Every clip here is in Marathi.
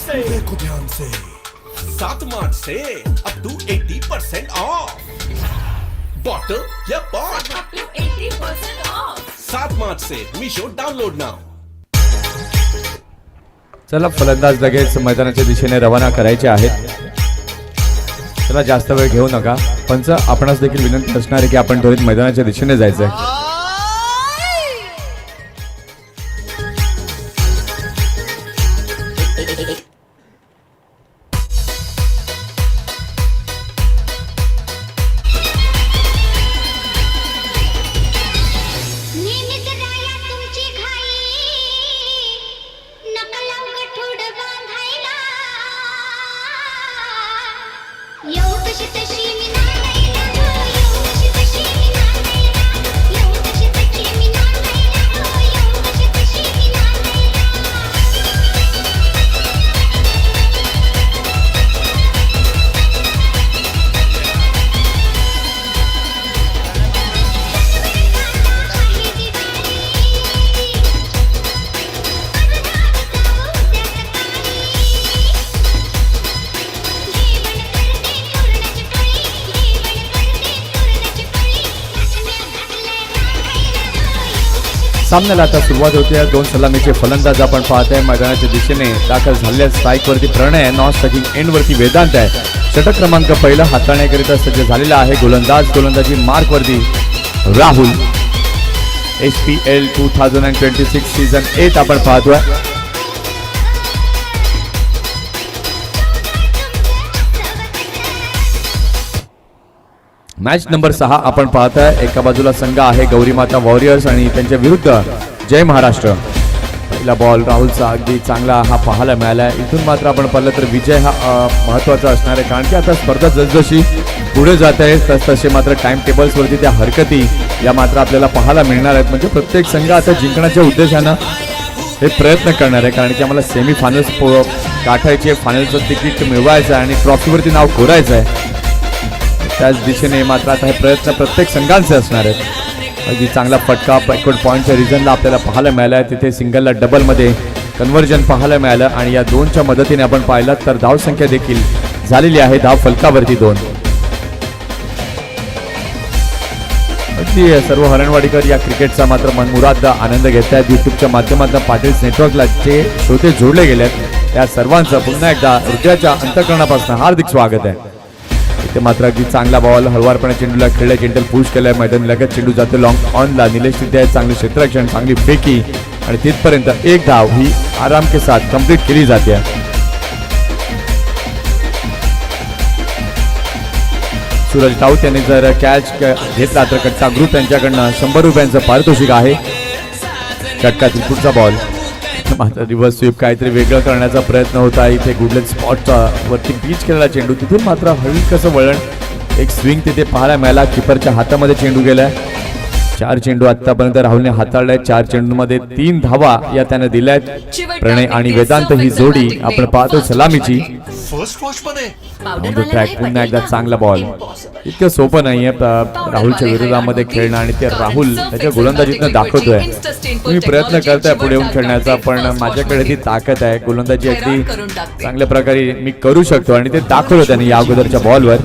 से देखो ध्यान से 7 मार्च से अप टू 80% ऑफ बॉटल या pot up to 80% off. 7 March say Meesho download now. चला फलंदाज लगेच मैदानाच्या दिशेने रवाना करायचे आहेत. चला जास्त वेळ घेऊ नका. पंच आपणास देखील विनंती असणार आहे की आपण त्वरित मैदानाच्या दिशेने जायचंय. सामन्याला आता सुरुवात होते. दोन सलामीचे फलंदाज आपण पाहताय मैदानाच्या दिशेने दाखल झालेल्या स्ट्राईक वरती प्रणय, नॉन स्ट्रायकिंग एंड वरती वेदांत आहे. षटक क्रमांक पहिला हाताळण्याकरिता सज्ज झालेला आहे गोलंदाजी मार्क वरती राहुल. HPL 2026 सीझन 8 आपण पाहतोय. मॅच नंबर 6 आपण पाहताय. एका बाजूला संघ आहे गौरी माता वॉरियर्स आणि त्यांच्या विरुद्ध जय महाराष्ट्र. पहिला बॉल राहुलचा अगदी चांगला हा पाहायला मिळाला. इथून मात्र आपण पाहिलं तर विजय हा महत्त्वाचा असणार आहे, कारण की आता स्पर्धा जसजशी पुढे जात आहे तसतसे मात्र टाइम टेबल्सवरती त्या हरकती या मात्र आपल्याला पाहायला मिळणार आहेत. म्हणजे प्रत्येक संघ आता जिंकण्याच्या उद्देशानं हे प्रयत्न करणार आहे, कारण की आम्हाला सेमीफायनल्स गाठायचे, फायनलचं तिकीट मिळवायचं आहे आणि ट्रॉफीवरती नाव कोरायचं आहे. त्याच दिशेने मात्र आता हे प्रयत्न प्रत्येक संघांचे असणार आहेत. अगदी चांगला फटका बॅकवर्ड पॉईंटच्या रिजनला आपल्याला पाहायला मिळाला आहे. तिथे सिंगलला डबलमध्ये कन्व्हर्जन पाहायला मिळालं आणि या दोनच्या मदतीने आपण पाहिलं तर धावसंख्या देखील झालेली आहे धाव फलकावरती 2. अगदी सर्व हरणवाडीकर या क्रिकेटचा मात्र मनमुराद आनंद घेत आहेत. यूट्यूबच्या माध्यमातून पाटील्स नेटवर्कला जे श्रोते जोडले गेले आहेत त्या सर्वांचं पुन्हा एकदा हृदयाच्या अंतःकरणापासून हार्दिक स्वागत आहे. इथे मात्र अगदी चांगला बॉल हळवारपणे चेंडूला खेळलाय. जेंटल पुश केलाय. मैदान लगत चेंडू जातो लॉंग ऑनला. निलेश तिथे चांगले क्षेत्ररक्षण, चांगली फेकी आणि तिथपर्यंत एक धाव ही आराम के साथ कंप्लीट केली जाते. सूरज राऊत यांनी जर कॅच घेतला तर कट्टा ग्रुप यांच्याकडनं 100 रुपयांचं पारितोषिक आहे. षटकातील पुढचा बॉल मात्र रिव्हर्स स्वीप काहीतरी वेगळं करण्याचा प्रयत्न होता. इथे गुडलेट स्पॉटचा वरती पिच केलेला चेंडू, तिथून मात्र हलकसं वळण, एक स्विंग तिथे पाहायला मिळाला. किपरच्या हातामध्ये चेंडू गेलाय. 4 चेंडू आतापर्यंत राहुलने हाताळलाय. 4 चेंडूंमध्ये 3 धावा या त्याने दिल्यात. प्रणय आणि वेदांत ही जोडी आपण पाहतो सलामीची. फर्स्ट वॉच पण आहे. ट्रॅक पुन्हा एकदा चांगला बॉल. इतकं सोपं नाहीये राहुलच्या विरोधामध्ये खेळणं आणि ते राहुल त्याच्या गोलंदाजीतनं दाखवतोय. तुम्ही प्रयत्न करताय पुढे येऊन खेळण्याचा, पण माझ्याकडे ती ताकद आहे. गोलंदाजी अगदी चांगल्या प्रकारे मी करू शकतो आणि ते दाखवलं त्याने या अगोदरच्या बॉलवर.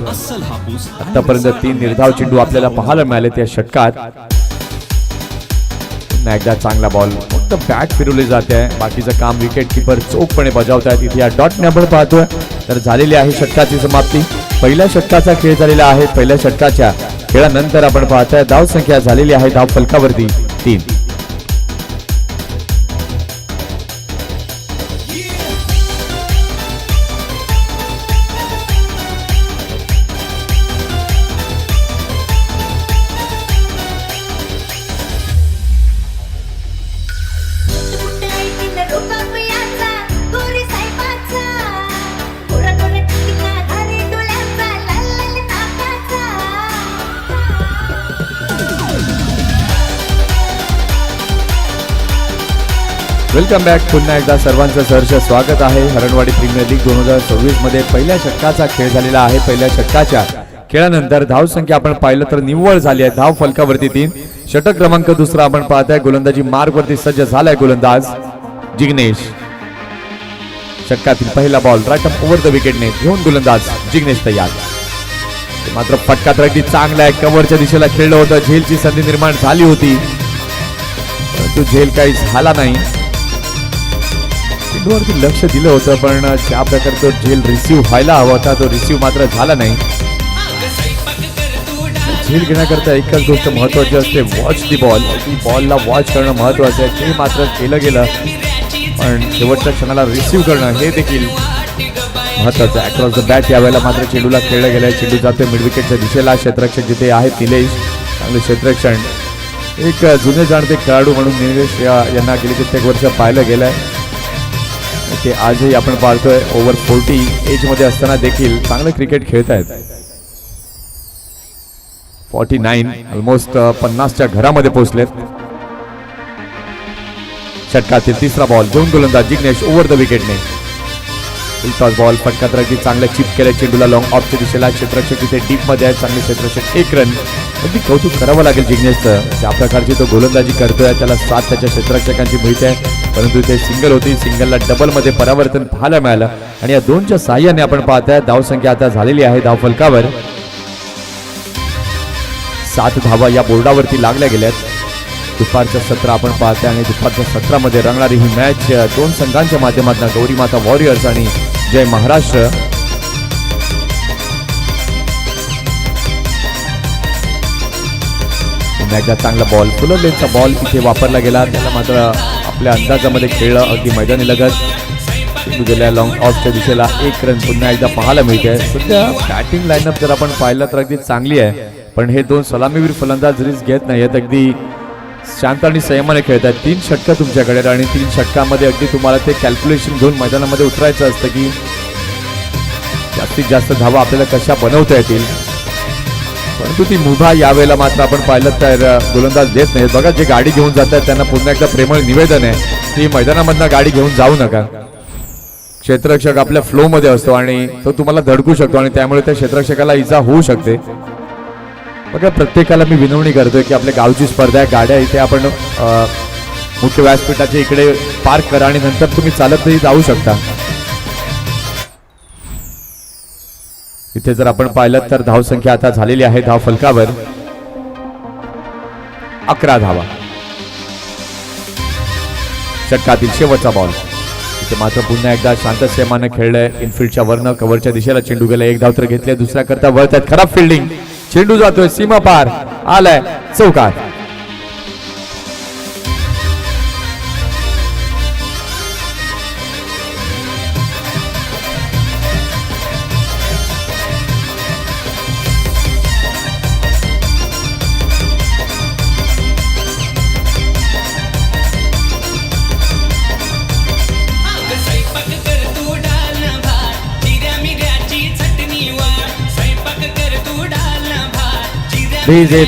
आतापर्यंत 3 निर्धाव चेंडू आपल्याला पाहायला मिळाले त्या षटकात. एकदा चांगला बॉल, फक्त बॅट फिरवली जाते आहे. बाकीचं काम विकेट किपर चोखपणे बजावत आहेत. इथे या डॉटने आपण पाहतोय तर झालेली आहे षटकाची समाप्ती. पहिल्या षटकाचा खेळ झालेला आहे. पहिल्या षटकाच्या खेळानंतर आपण पाहताय धाव संख्या झालेली आहे धाव फलकावरती 3. Welcome back. पुन्हा एकदा सर्वांचं सहर्ष स्वागत आहे. हरणवाडी प्रीमियर लीग 2024 मध्ये पहिल्या षटकाचा खेळ झालेला आहे. पहिल्या षटकाच्या खेळानंतर धाव संख्या आपण पाहिलं तर निव्वळ झाली आहे. धाव फलकावरती 3. षटक क्रमांक दुसरा आपण पाहताय. गोलंदाजी मार्ग वरती सज्ज झालाय गोलंदाज जिग्नेश. षटकातील पहिला ball right up over the विकेटने घेऊन गोलंदाज जिग्नेश तयार. मात्र फटका तर अगदी चांगला आहे. कव्हरच्या दिशेला खेळलं होतं. झेलची संधी निर्माण झाली होती, परंतु झेल काही झाला नाही. चेंडूवरती लक्ष दिलं होतं, पण ज्या प्रकारे तो झेल रिसिव्ह व्हायला हवा होता तो रिसिव्ह मात्र झाला नाही. झेल घेण्याकरता एकच गोष्ट महत्वाची असते, वॉच दी बॉल. बॉलला वॉच करणं महत्वाचं आहे, ते मात्र केलं गेलं. पण शेवटच्या क्षणाला रिसिव्ह करणं हे देखील महत्वाचं आहे. अक्रॉस द बॅट यावेळेला मात्र चेंडूला खेळलं गेलंय. चेंडू जातोय मिड विकेटच्या दिशेला. क्षेत्ररक्षक जिथे आहे निलेश, चांगले क्षेत्ररक्षण. एक जुने जाणते खेळाडू म्हणून निलेश यांना गेली कित्येक वर्ष पाहिलं गेलंय. ते आजही आपण पाहतोय ओव्हर 40 एज मध्ये असताना देखील चांगलं क्रिकेट खेळत आहेत. 49 ऑलमोस्ट 50च्या घरामध्ये पोहोचलेत. षटकातील तिसरा बॉल घेऊन गोलंदाज जिग्नेश ओव्हर द विकेटने. टॉस बॉल फटका तर अगदी चांगलं चिप केलं चेंडूला लॉंग ऑफच्या दिशेला. क्षेत्ररक्षक तिथे डीप मध्ये आहे. चांगले क्षेत्ररक्षक. 1 रन. अगदी कौतुक करावं लागेल जिग्नेशचं. ज्या प्रकारची तो गोलंदाजी करतोय त्याला 7 त्याच्या क्षेत्ररक्षकांची मिळते आहे, परंतु इथे सिंगल होती. सिंगलला डबल मध्ये परावर्तन पाहायला मिळालं आणि या 2च्या साह्याने आपण पाहताय धावसंख्या आता झालेली आहे धाव फलकावर 7 धावा या बोर्डावरती लागल्या गेल्यात. दुपारचं सत्र आपण पाहताय आणि दुपारच्या सत्रामध्ये रंगणारी ही मॅच 2 संघांच्या माध्यमातून गौरी माता वॉरियर्स आणि जय महाराष्ट्र. एकदा चांगला बॉल फुलर लेनचा बॉल इथे वापरला गेला. त्याला मात्र आपल्या अंदाजामध्ये खेळलं अगदी मैदानी लगत. गेल्या लॉंग ऑफच्या दिशेला 1 रन पुन्हा एकदा पाहायला मिळते. सध्या बॅटिंग लाईनअप जर आपण पाहिलं तर अगदी चांगली आहे, पण हे 2 सलामीवीर फलंदाज रिस्क घेत नाहीत. अगदी शांत आणि संयमाने खेळत आहेत. 3 षटकं तुमच्याकडे आणि 3 षटकामध्ये अगदी तुम्हाला ते कॅल्क्युलेशन घेऊन मैदानामध्ये उतरायचं असतं की जास्तीत जास्त धावा आपल्याला कशा बनवता येतील. परंतु ती मुभा यावेळेला मात्र आपण पाहिलं तर गोलंदाज देत नाहीत. बघा, जे गाडी घेऊन जातात त्यांना पुन्हा एकदा प्रेमळ निवेदन आहे की मैदानामधनं गाडी घेऊन जाऊ नका. क्षेत्ररक्षक आपल्या फ्लो मध्ये असतो आणि तो तुम्हाला धडकू शकतो आणि त्यामुळे त्या क्षेत्ररक्षकाला इजा होऊ शकते. बघा, प्रत्येकाला मी विनवणी करतोय की आपल्या गावची स्पर्धा आहे, गाड्या इथे आपण मुख्य व्यासपीठाच्या इकडे पार्क करा आणि नंतर तुम्ही चालतही जाऊ शकता. इथे जर आपण पाहिलं तर धावसंख्या आता झालेली आहे धाव फलकावर 11 धावा. षटकातील शेवटचा बॉल इथे मात्र पुन्हा एकदा शांत संयमाने खेळलंय. इनफिल्डच्या वरनं कव्हरच्या दिशेला चेंडू गेला. 1 धाव तर घेतले, दुसऱ्या करता वळतात. खराब फिल्डिंग. चेंडू जातोय सीमा पार, आलाय चौकार.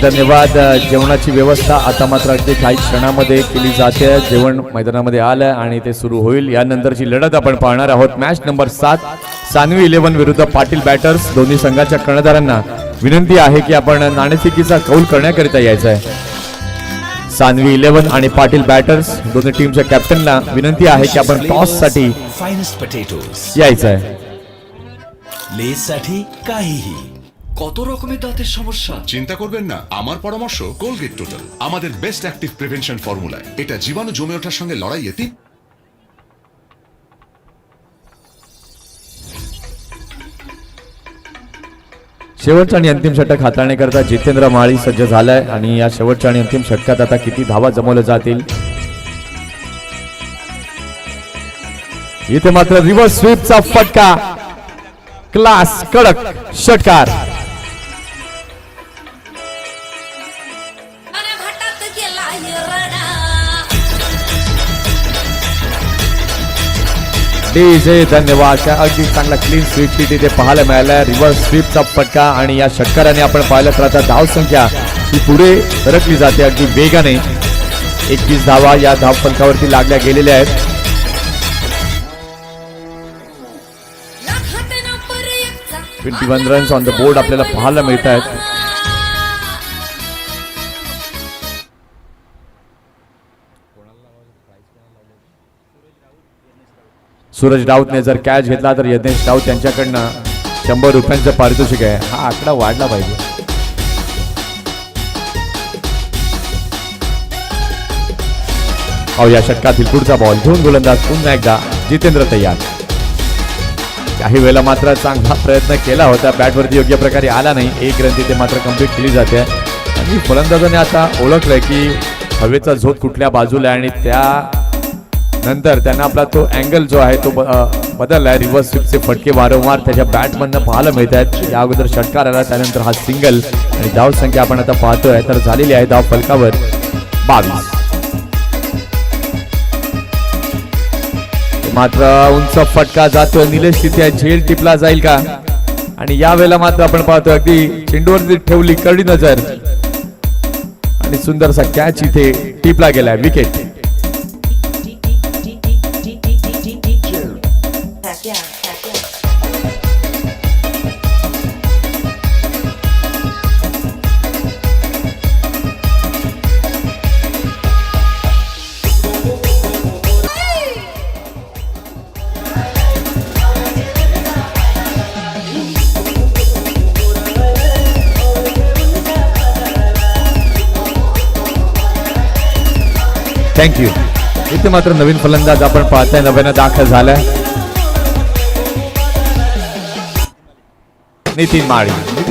धन्यवाद. जेवणाची व्यवस्था आता मात्र अगदी काही क्षणामध्ये केली जाते. जेवण मैदानामध्ये आलं आणि ते सुरू होईल. यानंतरची लढत आपण पाहणार आहोत. मॅच नंबर 7 सान्वी 11 विरुद्ध पाटील बॅटर्स. दोन्ही संघाच्या कर्णधारांना विनंती आहे की आपण नाणेफेकीचा कौल करण्याकरिता यायचं आहे. सान्वी 11 आणि पाटील बॅटर्स दोन्ही टीमच्या कॅप्टनला विनंती आहे की आपण टॉस साठी फाइनेस्ट पोटैटोस यायचं आहे. লেস साठी কাহিহি কত রকমের দাঁতের সমস্যা? চিন্তা করবেন না, আমার পরামর্শ কোলগেট টোটাল, আমাদের বেস্ট অ্যাক্টিভ প্রিভেনশন ফর্মুলা। এটা জীবাণু জমে ওঠার সঙ্গে লড়াইয়ে शेवटचा आणि अंतिम षटक हाताळण्याकरता जितेंद्र माळी सज्ज झालाय आणि या शेवटच्या आणि अंतिम षटकात आता किती धावा जमवल्या जातील. इथे मात्र रिव्हर्स स्वीपचा फटका, क्लास कडक षटकार. अरे घाटात गेला हिरडा. डीजे धन्यवाद. त्या अगदी चांगला क्लीन स्वीप शीट इथे पाहायला मिळाला. रिव्हर्स स्वीपचा फटका आणि या षटकाराने आपण पाहिलं तर आता धाव संख्या ही पुढे सरकली जाते अगदी वेगाने. 21 धावा या धाव फलकावरती लागल्या गेलेल्या आहेत. 21 रन्स ऑन द बोर्ड आपल्याला पाहायला मिळत आहेत. सूरज राऊतने जर कॅच घेतला तर यज्ञेश राऊत यांच्याकडनं 100 रुपयांचं पारितोषिक आहे. हा आकडा वाढला पाहिजे. या षटकातील पुढचा बॉल घेऊन गोलंदाज पुन्हा एकदा जितेंद्र तयार. काही वेळेला मात्र चांगला प्रयत्न केला होता, बॅटवरती योग्य प्रकारे आला नाही. 1 रन तिथे मात्र कंप्लीट केली जाते आणि फलंदाजाने आता ओळखलंय की हवेचा झोत कुठल्या बाजूला आहे आणि त्यानंतर त्यांना आपला तो अँगल जो आहे तो बदललाय. रिव्हर्स स्वीपचे फटके वारंवार त्याच्या बॅटमधनं पाहायला मिळत आहेत. या अगोदर षटकार आला, त्यानंतर हा सिंगल आणि धाव संख्या आपण आता पाहतोय तर झालेली आहे धाव फलकावर 22. मात्र उंच फटका जातोय. निलेश तिथे झेल टिपला जाईल का? आणि यावेळेला मात्र आपण पाहतोय अगदी चेंडूवरती ठेवली करडी नजर आणि सुंदरसा कॅच इथे टिपला गेलाय. विकेट. थँक्यू. इथे मात्र नवीन फलंदाज आपण पाहताय, नव्यानं दाखल झालाय नितीन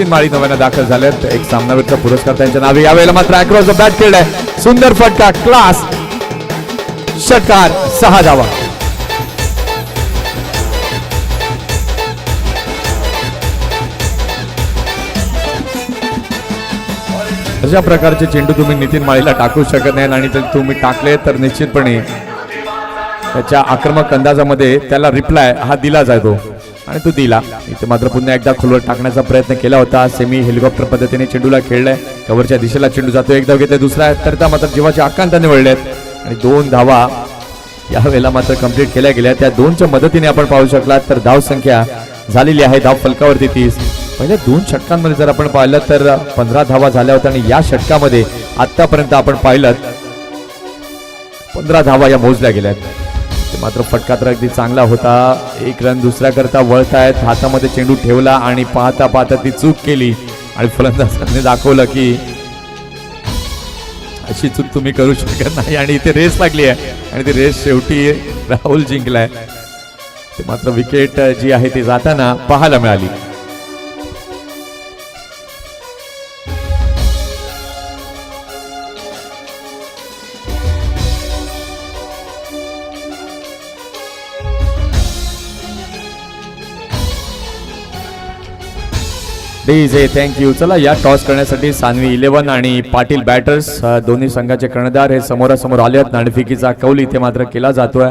माळी नव्यानं दाखल झालेत. एक सामनावीरचा पुरस्कार त्यांच्या नावे. यावेळेला मात्र अक्रॉस द बॅट खेळलाय. सुंदर फटका, क्लास षटकार, 6 धावा. अशा प्रकारचे चेंडू तुम्ही नितीन माळीला टाकू शकत नाही आणि जर तुम्ही टाकले तर निश्चितपणे त्याच्या आक्रमक अंदाजामध्ये त्याला रिप्लाय हा दिला जातो आणि तो दिला. इथे मात्र पुन्हा एकदा खोलवर टाकण्याचा प्रयत्न केला होता. सेमी हेलिकॉप्टर पद्धतीने चेंडूला खेळलाय. कव्हरच्या दिशेला चेंडू जातो. एक धाव घेतलाय, दुसरा करता मात्र जीवाच्या आकांताने वळलेत आणि 2 धावा यावेळेला मात्र कंप्लीट केल्या गेल्या. त्या 2च्या मदतीने आपण पाहू शकलात तर धाव संख्या झालेली आहे धाव फलकावरती 30. पहिल्या 2 षटकांमध्ये जर आपण पाहिलं तर 15 धावा झाल्या होत्या आणि या षटकामध्ये आतापर्यंत आपण पाहिलं 15 धावा या मोजल्या गेल्यात. मात्र फटका तर अगदी चांगला होता. 1 रन दुसऱ्याकरता वळतायत. हातामध्ये चेंडू ठेवला आणि पाहता पाहता ती चूक केली आणि फलंदाजाने दाखवलं की अशी चूक तुम्ही करू शकत नाही आणि इथे रेस लागली आहे आणि ती रेस शेवटी राहुल जिंकलाय. ते मात्र विकेट जी आहे ती जाताना पाहायला मिळाली. DJ thank you. चला या टॉस करण्यासाठी सानवी 11 आणि पाटील बॅटर्स दोन्ही संघाचे कर्णधार हे समोरासमोर आले आहेत. नाणेफेकीचा कौल इथे मात्र केला जातोय.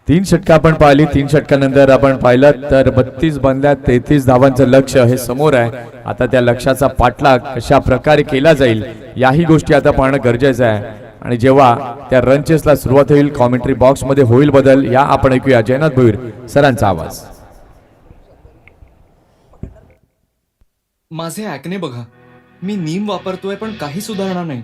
3 षटकं आपण पाहिली. 3 षटकानंतर आपण पाहिलं तर 32 बनल्यात. 33 धावांचं लक्ष्य हे समोर आहे. आता त्या लक्ष्याचा पाठलाग कशा प्रकारे केला जाईल याही गोष्टी आता पाहणं गरजेचं आहे आणि जेव्हा त्या रन चेसला सुरुवात होईल कॉमेंट्री बॉक्स मध्ये होईल बदल या आपण ऐकूया जयनाथ भोईर सरांचा आवाज. माझे ॲक्ने बघा, मी नीम वापरतोय पण काही सुधारणा नाही.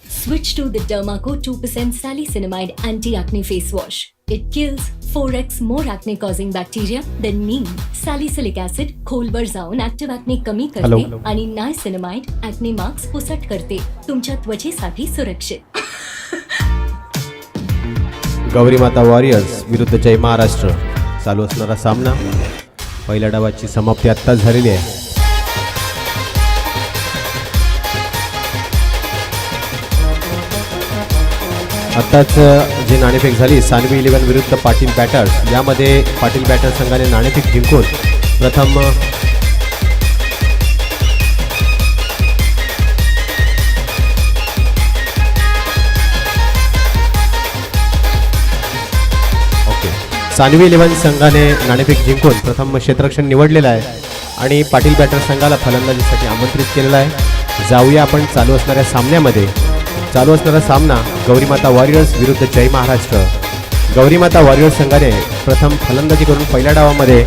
Switch to the Dermaco 2% Salicylamide Anti-Acne Face Wash. It kills 4x more acne-causing bacteria than neem. Salicylic acid खोलवर जाऊन ऍक्टिव्ह ॲक्ने कमी करते आणि नायसिनामाइड ॲक्ने मार्क्स पुसट करते. तुमच्या त्वचेसाठी सुरक्षित. गौरी माता वॉरियर्स विरुद्ध जय महाराष्ट्र चालू असणारा सामना. पहिल्या डावाची समाप्ती आत्ताच झालेली आहे. आत्ताच जी नाणेफेक झाली सानवी 11 विरुद्ध पाटील बॅटर्स, यामध्ये पाटील बॅटर्स संघाने नाणेफेक जिंकून प्रथम सानवी 11 संघाने नाणेफेक जिंकून प्रथम क्षेत्ररक्षण निवडलेलं आहे आणि पाटील बॅटर्स संघाला फलंदाजीसाठी आमंत्रित केलेलं आहे. जाऊया आपण चालू असणाऱ्या सामन्यामध्ये. चालू असणारा सामना गौरीमाता वॉरियर्स विरुद्ध जय महाराष्ट्र. गौरीमाता वॉरियर्स संघाने प्रथम फलंदाजी करून पहिल्या डावामध्ये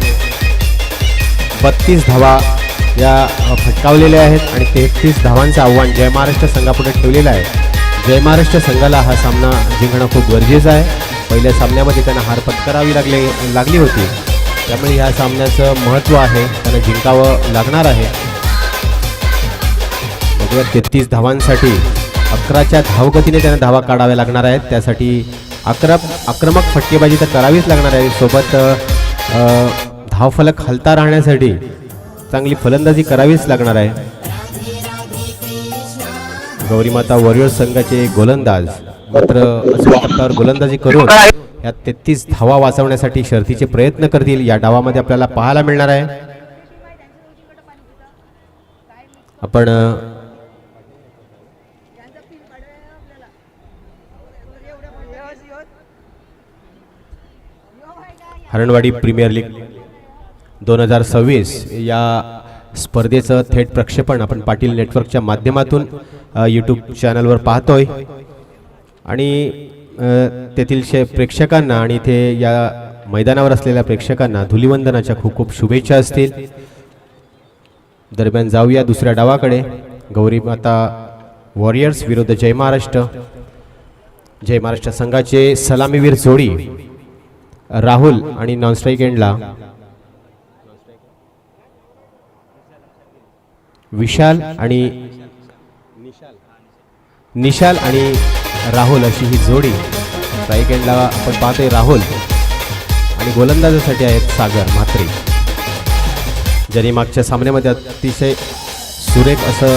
32 धावा या फटकावलेल्या आहेत आणि 33 धावांचं आव्हान जय महाराष्ट्र संघापुढे ठेवलेलं आहे. जय महाराष्ट्र संघाला हा सामना जिंकणं खूप गरजेचं आहे. पहिल्या सामन्यामध्ये त्यांना हार पत्करावी लागली होती. त्यामुळे ह्या सामन्याचं महत्त्व आहे, त्यांना जिंकावं लागणार आहे. बघूया 33 धावांसाठी 11च्या धावगतीने त्यांना धावा काढाव्या लागणार आहेत. त्यासाठी आक्रमक फटकेबाजी तर करावीच लागणार आहे. सोबत धावफलक हलता राहण्यासाठी चांगली फलंदाजी करावीच लागणार आहे. गौरीमाता वॉरियर्स संघाचे गोलंदाज मात्र अचूक टप्प्यावर गोलंदाजी करून या 33 धावा वाचवण्यासाठी शर्थीचे प्रयत्न करतील. या डावामध्ये आपल्याला पाहायला मिळणार आहे. आपण हरणवाडी प्रीमियर लीग 2026 या स्पर्धेचं थेट प्रक्षेपण आपण पाटील नेटवर्कच्या माध्यमातून यूट्यूब चॅनलवर पाहतोय. आणि तेथील प्रेक्षकांना आणि इथे या मैदानावर असलेल्या प्रेक्षकांना धुलिवंदनाच्या खूप खूप शुभेच्छा असतील. दरम्यान जाऊया दुसऱ्या डावाकडे. गौरीमाता वॉरियर्स विरुद्ध जय महाराष्ट्र. जय महाराष्ट्र संघाचे सलामीवीर जोडी राहुल आणि नॉनस्ट्राईक एंडला विशाल आणि निशाल आणि राहुल अशी ही जोडी. स्ट्राईक एंडला आपण पाहतोय राहुल आणि गोलंदाजासाठी आहेत सागर म्हात्रे, ज्यांनी मागच्या सामन्यामध्ये अतिशय सुरेख असं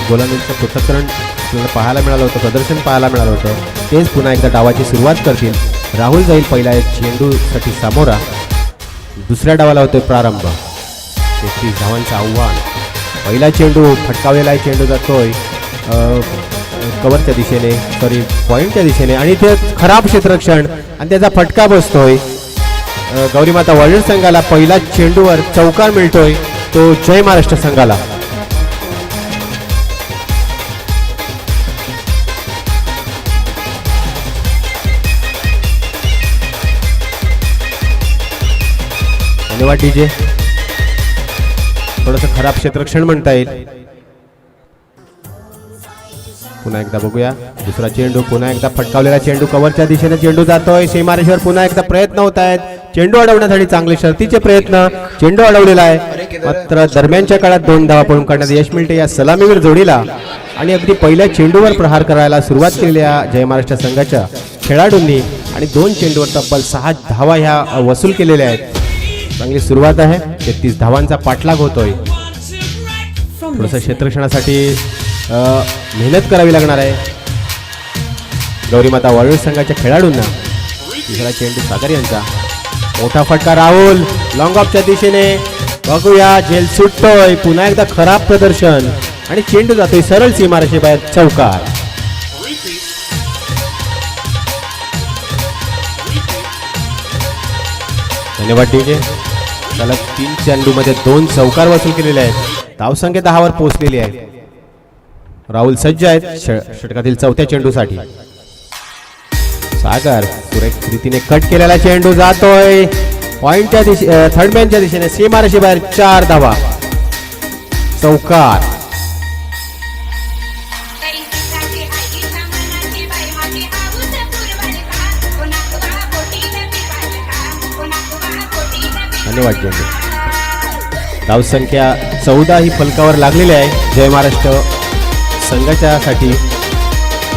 गोलंदाजीचं पृथक्करण आपल्याला पाहायला मिळालं होतं, प्रदर्शन पाहायला मिळालं होतं. तेच पुन्हा एकदा डावाची सुरुवात करतील. राहुल जाईल पहिला चेंडूसाठी सामोरा. दुसऱ्या डावाला होतोय प्रारंभ. 33 धावांचं आव्हान. पहिला चेंडू फटकावलेला आहे. चेंडू जातोय कव्हरच्या दिशेने, सॉरी पॉईंटच्या दिशेने आणि ते खराब क्षेत्ररक्षण आणि त्याचा फटका बसतोय. गौरीमाता वॉरियर्स संघाला पहिला चेंडूवर चौकार मिळतोय तो जय महाराष्ट्र संघाला. धन्यवाद डीजे. थोडंसं खराब क्षेत्ररक्षण म्हणता येईल. पुन्हा एकदा बघूया दुसरा चेंडू. पुन्हा एकदा फटकावलेला चेंडू कव्हरच्या दिशेने चेंडू जातोय. सीमारेषेवर पुन्हा एकदा प्रयत्न होत आहेत. चेंडू अडवण्यासाठी चांगले शर्तीचे प्रयत्न. चेंडू अडवलेला आहे मात्र दरम्यानच्या काळात 2 धावा पळून काढण्यात यश मिळते या सलामीवीर जोडीला. आणि अगदी पहिल्या चेंडूवर प्रहार करायला सुरुवात केलेल्या जय महाराष्ट्र संघाच्या खेळाडूंनी आणि 2 चेंडूवर तब्बल 6 धावा ह्या वसूल केलेल्या आहेत. चांगली सुरुवात आहे. 33 धावांचा पाठलाग होतोय. थोडंसं क्षेत्ररक्षणासाठी मेहनत करावी लागणार आहे गौरीमाता वॉरियर्स संघाच्या खेळाडूंना. तिसरा चेंडू सागर यांचा. मोठा फटका राहुल लॉंग ऑफच्या दिशेने. बघूया झेल सुटतोय. पुन्हा एकदा खराब प्रदर्शन आणि चेंडू जातोय सरळ सीमारेषेबाहेर चौकार. धन्यवाद डीजे. त्याला 3 चेंडूमध्ये 2 चौकार वसूल केलेले आहेत. धावसंख्या 10 वर पोहोचलेली आहे. राहुल सज्ज आहेत षटकातील 4थ्या चेंडूसाठी. सागर सुरेख रीतीने कट केलेला चेंडू जातोय पॉइंटच्या दिशे थर्डमॅनच्या दिशेने. सीमारेषेबाहेर 4 धावा चौकार. धन्यवाद चेंडू. धावसंख्या 14 ही फलकावर लागलेली आहे जय महाराष्ट्र संघाच्यासाठी.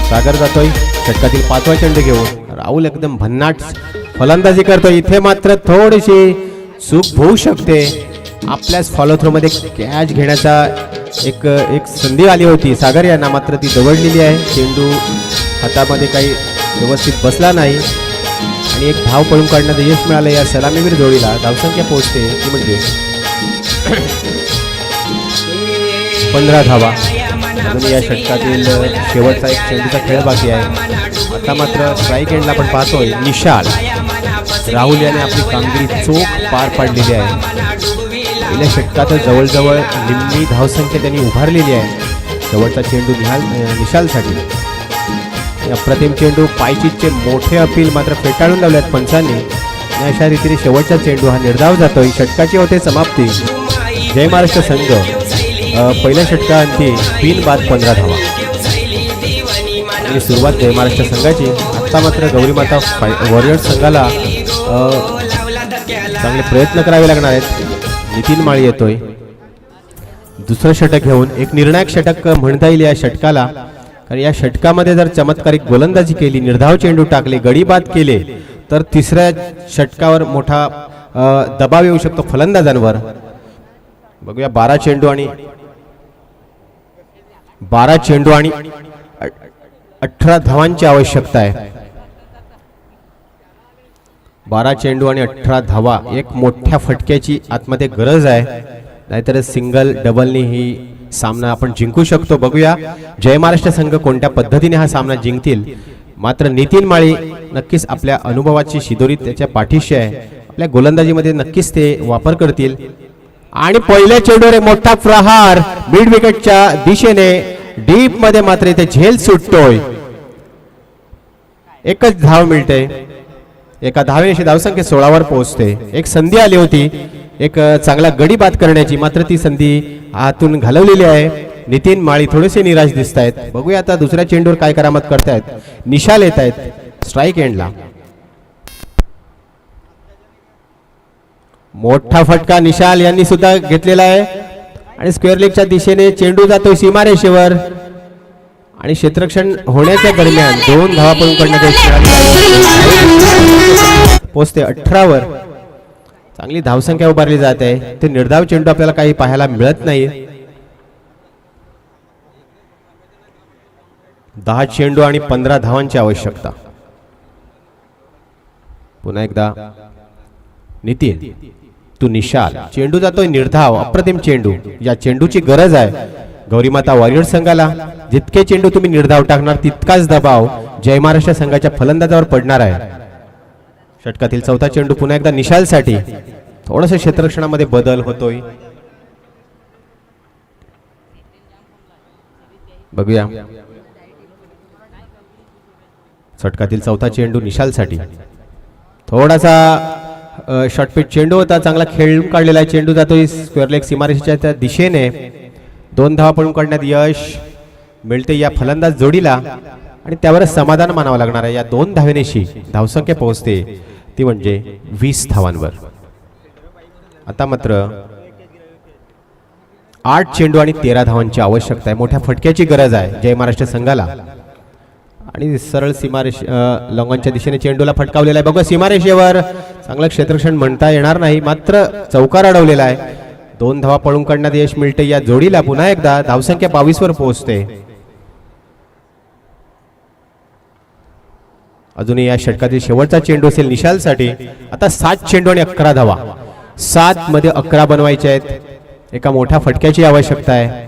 सागर जातोय षटकातील 5वा चेंडू घेऊन. राहुल एकदम भन्नाट फलंदाजी करतोय. इथे मात्र थोडीशी चूक होऊ शकते. आपल्याच फॉलो थ्रो मध्ये कॅच घेण्याचा एक संधी आली होती सागर यांना, मात्र ती दवडलेली आहे. चेंडू हातामध्ये काही व्यवस्थित बसला नाही आणि एक धाव पळून काढण्याचं यश मिळालं या सलामीवीर जोडीला. धावसंख्या पोहोचते ती म्हणजे 15 धावा. अजून या षटकातील शेवटचा एक चेंडूचा खेळ बाकी आहे. आता मात्र स्ट्राईक एंडला आपण पाहतोय निशाल. राहुल याने आपली कामगिरी चोख पार पाडलेली आहे. पहिल्या षटकात जवळजवळ निम्मी धावसंख्या त्यांनी उभारलेली आहे. शेवटचा चेंडू निशालसाठी. अप्रतिम चेंडू पायचीतचे मोठे अपील मात्र फेटाळून लावल्यात पंचांनी. आणि अशा रीतीने शेवटचा चेंडू हा निर्धाव जातोय. षटकाची होते समाप्ती. जय महाराष्ट्र संघ पहिल्या षटकांती 3 बाद 15 धावा. आणि सुरुवात जय महाराष्ट्र संघाची. आता मात्र गौरी माता वॉरियर्स संघाला चांगले प्रयत्न करावे लागणार आहेत. नितीन माळी येतोय दुसरं षटक घेऊन. एक निर्णायक षटक म्हणता येईल या षटकाला, कारण या षटकामध्ये जर चमत्कारिक गोलंदाजी केली, निर्धाव चेंडू टाकले, गडी बाद केले, तर तिसऱ्या षटकावर मोठा दबाव येऊ शकतो फलंदाजांवर. बघूया 12 चेंडू आणि 18 धावांची आवश्यकता आहे. 12 चेंडू आणि 18 धावा एक मोठ्या फटक्याची आतमध्ये गरज आहे, नाहीतर सिंगल डबलनी ही सामना आपण जिंकू शकतो. बघूया जय महाराष्ट्र संघ कोणत्या पद्धतीने हा सामना जिंकतील. मात्र नितीन माळी नक्कीच आपल्या अनुभवाची शिदोरी त्याच्या पाठीशी आहे. आपल्या गोलंदाजीमध्ये नक्कीच ते वापर करतील. आणि पहिल्या चेंडूवर एक मोठा प्रहार मिड विकेटच्या दिशेने डीप मध्ये, मात्र इथे झेल सुटतोय. एकच धाव मिळते, एका धावेशी धावसंख्या 16 वर पोहोचते. एक संधी आली होती एक चांगला गडी बाद करण्याची, मात्र ती संधी हातून घालवलेली आहे. नितीन माळी थोडेसे निराश दिसत आहेत. बघूया आता दुसऱ्या चेंडूवर काय करामत करतायत. निशाल येत आहेत स्ट्राईक एंडला. मोठा फटका निशाल यांनी सुद्धा घेतलेला आहे आणि स्क्वेअर लेगच्या दिशेने चेंडू जातोय सीमारेषेवर आणि क्षेत्ररक्षण होण्याच्या दरम्यान 2 धावा पळून काढण्यात पोहोचते 18 वर. चांगली धावसंख्या उभारली जात आहे. ते निर्धाव चेंडू आपल्याला काही पाहायला मिळत नाही. 10 चेंडू आणि 15 धावांची आवश्यकता. पुन्हा एकदा नितीन तू निशाल, चेंडू जातोय निर्धाव, अप्रतिम चेंडू. या चेंडूची गरज आहे गौरीमाता वॉरियर्स संघाला. जितके चेंडू तुम्ही निर्धाव टाकणार तितकाच दबाव जय महाराष्ट्र संघाच्या फलंदाजावर पडणार आहे. षटकातील चौथा चेंडू पुन्हा एकदा निशालसाठी. थोडस क्षेत्ररक्षणामध्ये बदल होतोय. बघूया षटकातील चौथा चेंडू निशालसाठी. थोडासा शॉर्टपिच चेंडू होता, चांगला खेळून काढलेला चेंडू जातोय स्क्वेअर लेग सीमारेषेच्या त्या दिशेने. 2 धावा पळून काढण्यात यश मिळते या फलंदाज जोडीला आणि त्यावरच समाधान मानावं लागणार आहे. या 2 धावेनेशी धावसंख्या पोहोचते ती म्हणजे 20 धावांवर. आता मात्र 8 चेंडू आणि 13 धावांची आवश्यकता आहे. मोठ्या फटक्याची गरज आहे जय महाराष्ट्र संघाला आणि सरळ सीमारेष लॉंगॉनच्या दिशेने चेंडूला फटकावलेला आहे. बघा सीमारेषेवर चांगलं क्षेत्ररक्षण म्हणता येणार नाही, मात्र चौकार अडवलेला आहे. 2 धावा पळून काढण्यात यश मिळते या जोडीला. पुन्हा एकदा धावसंख्या 22 वर पोहोचते. अजूनही या षटकातील शेवटचा चेंडू असेल निशालसाठी. आता 7 चेंडू आणि 11 धावा. 7 मध्ये 11 बनवायचे आहेत. एका मोठ्या फटक्याची आवश्यकता आहे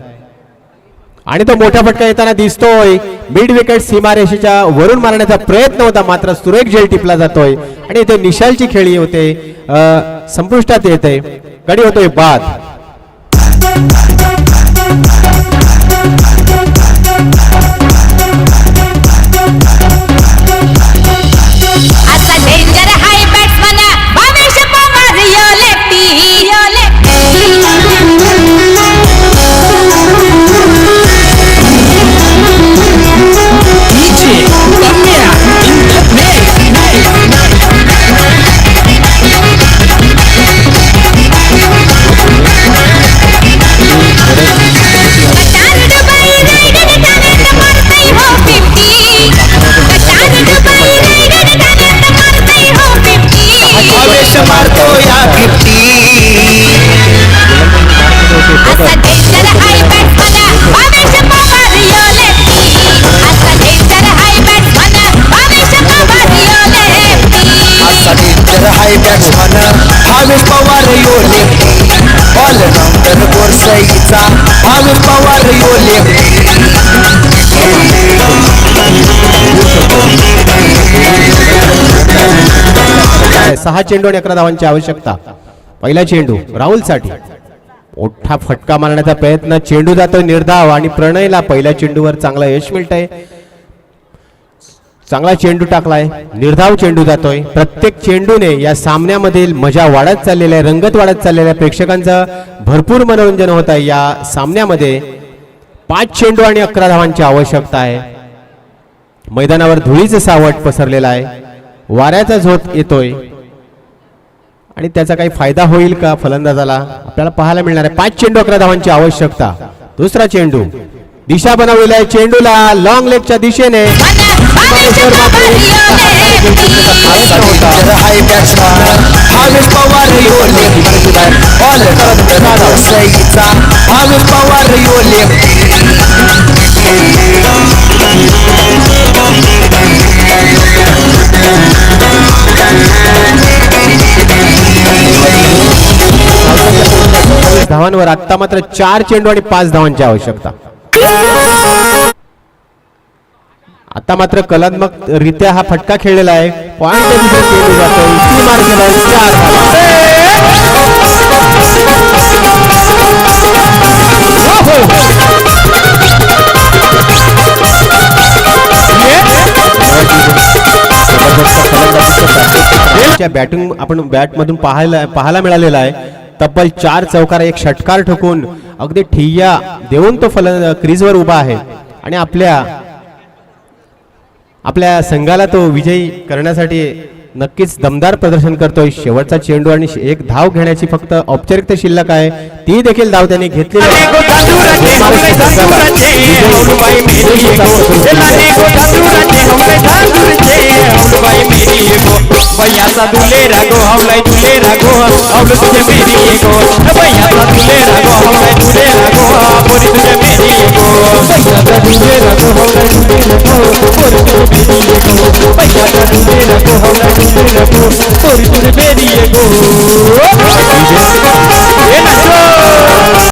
आणि तो मोठा फटका येताना दिसतोय. मिड विकेट सीमारेषेच्या वरून मारण्याचा प्रयत्न होता, मात्र सुरेख झेल टिपला जातोय आणि इथे निशालची खेळी होते, संपुष्टात येते. गडी होतोय बाद. आता डेंजर हाय बॅट्समन भावेश पवार यो लेफ्टी मारतो या 50. आता डेंजर हाय बॅट्समन भावेश पवार यो लेफ्टी. आता डेंजर हाय बॅट्समन भावेश पवार यो लेफ्टी. असा डेंजर हाय बॅट्समन भावेश पवार यो लेफ्टी. ऑलराऊंडर बोरसईचा भावेश पवार यो लेफ्टी. 6 चेंडू आणि 11 धावांची आवश्यकता. पहिला चेंडू राहुल साठी. मोठा फटका मारण्याचा प्रयत्न, चेंडू जातोय निर्धाव आणि प्रणयला पहिल्या चेंडूवर चांगला यश मिळतंय. चांगला चेंडू टाकलाय, निर्धाव चेंडू जातोय. प्रत्येक चेंडूने या सामन्यामधील मजा वाढत चाललेली आहे, रंगत वाढत चाललेल्या आहे. प्रेक्षकांचं भरपूर मनोरंजन होत आहे या सामन्यामध्ये. 5 चेंडू आणि 11 धावांची आवश्यकता आहे. मैदानावर धुळीचे सावट पसरलेला आहे, वाऱ्याचा झोत येतोय आणि त्याचा काही फायदा होईल का फलंदाजाला आपल्याला पाहायला मिळणार आहे. 5 चेंडू 11 धावांची आवश्यकता. दुसरा चेंडू दिशा बनवलेला आहे चेंडूला लॉंग लेगच्या दिशेने. हाय बॅट्समन भावेश पवार यो लेफ्टी ऑलराऊंडर सईचा भावेश पवार यो लेफ्टी. धावांवर आता मात्र 4 चेंडू आणि 5 धावांची आवश्यकता. आता मात्र कलात्मक रित्या हा फटका खेळलेला आहे. पॉइंट चेंडू जातोय, इतकी मार केलाय, 4 बॅटिंग आपण बॅट मधून पाहायला मिळालेला आहे. तब्बल 4 चौकार, 1 षटकार ठोकून अगदी ठिय्या देऊन तो क्रीजवर उभा आहे आणि आपल्या संघाला तो विजयी करण्यासाठी नक्कीच दमदार प्रदर्शन करतोय. शेवटचा चेंडू आणि 1 धाव घेण्याची फक्त औपचारिकता शिल्लक आहे, ती देखील धाव त्याने घेतली. भैयाचा दुले रागो हवलाय दुले रागो हवलो तुझे मेरी गो. भैयाचा दुले रागो हवलाय दुले रागो पोरी तुझे मेरी गो. भैयाचा दुले रागो हवलाय दुले रागो पोरी तुझे मेरी गो. भैयाचा दुले रागो हवलाय दुले रागो पोरी तुझे मेरी गो.